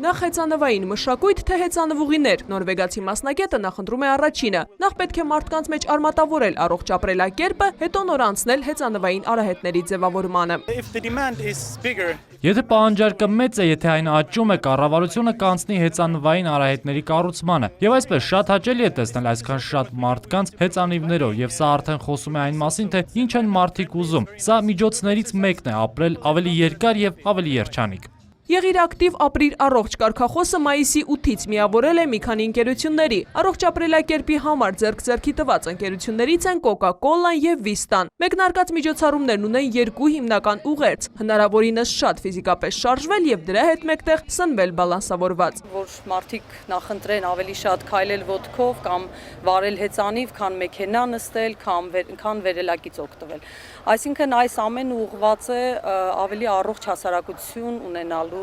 Նախ հեծանվային մշակույթ, թե հեծանվուղիներ, նորվեգացի մասնագետը նախընտրում է առաջինը։ Նախ պետք է մարդկանց մեջ արմատավորել առողջ ապրելակերպը, հետո նոր անցնել հեծանվային արահետների ձևավորմանը։ Եթե պահանջարկը մեծ է, եթե այն աճում է, կառավարությունը կանցնի հեծանվային արահետների կառուցմանը։ Եվ այսպես շատ հաճելի է տեսնել այսքան շատ մարդկանց հեծանիվներով, եւ սա արդեն խոսում է այն մասին, թե ինչ են մարդիկ ուզում։ Սա միջոցներից մեկն է ապրել ավելի երկար եւ ավելի երջանիկ։ Եղիր ակտիվ, ապրիր առողջ կարգախոսը մայիսի 8-ից միավորել է մի քանի ընկերությունների։ Առողջ ապրելակերպի համար ձեռք-ձեռքի տված ընկերություններից են Coca-Cola-ն եւ Vista-ն։ Մեկնարկած միջոցառումներն ունեն երկու հիմնական ուղերձ՝ հնարավորինս շատ ֆիզիկապես շարժվել եւ դրա հետ մեկտեղ սնվել բալանսավորված։ Որ մարդիկ նախընտրեն ավելի շատ քայլել ոտքով կամ վարել հեծանիվ, քան մեքենա նստել, քան վերելակից օգտվել։ Այսինքն այս ամենը ուղղված է ավելի առողջ հասարակություն ունենալուն։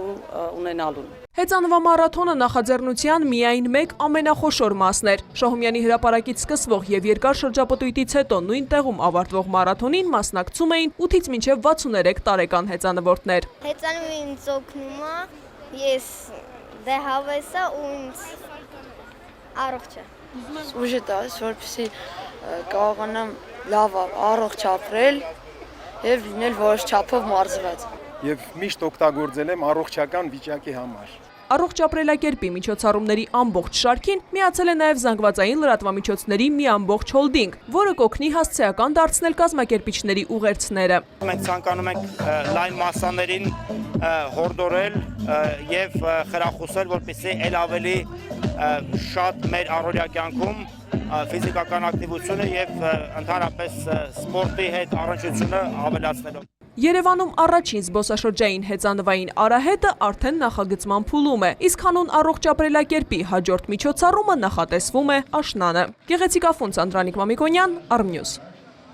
Հեծանվամարաթոնը նախաձեռնության միայն մեկ ամենախոշոր մասն էր։ Շահումյանի հրապարակից սկսվող եւ երկար շրջապտույտից հետո նույն տեղում ավարտվող մարաթոնին մասնակցում էին 8-ից մինչև 63 տարեկան հեծանվորդներ։ Հեծանիվը ինձ օգնում է, ես դե հավեսա ու ինձ առողջ է։ Ուժ է տալիս, որպեսզի կարողանամ լավ առողջ ապրել եւ լինել որոշ չափով մարզված։ Եվ միշտ օգտագործել եմ առողջական վիճակի համար։ Առողջ ապրելակերպի միջոցառումների ամբողջ շարքին միացել է նաև զանգվածային լրատվամիջոցների մի ամբողջ հոլդինգ, որը կօգնի հասցեական դարձնել կազմակերպիչների ուղերձները։ Մենք ցանկանում ենք լայն մասսաներին հորդորել եւ խրախուսել, որպեսզի ել ավելի շատ մեր առօրյա կյանքում ֆիզիկական ակտիվությունը եւ ընդհանրապես սպորտի հետ առնչությունը ավելացնելով։ Երևանում առաջին զբոսաշրջային հեծանվային արահետը արդեն նախագծման փուլում է, իսկ հանուն առողջ ապրելակերպի հաջորդ միջոցառումը նախատեսվում է աշնանը։ Գեղեցիկ Աֆոնց, Անդրանիկ Մամիկոնյան, Armnews։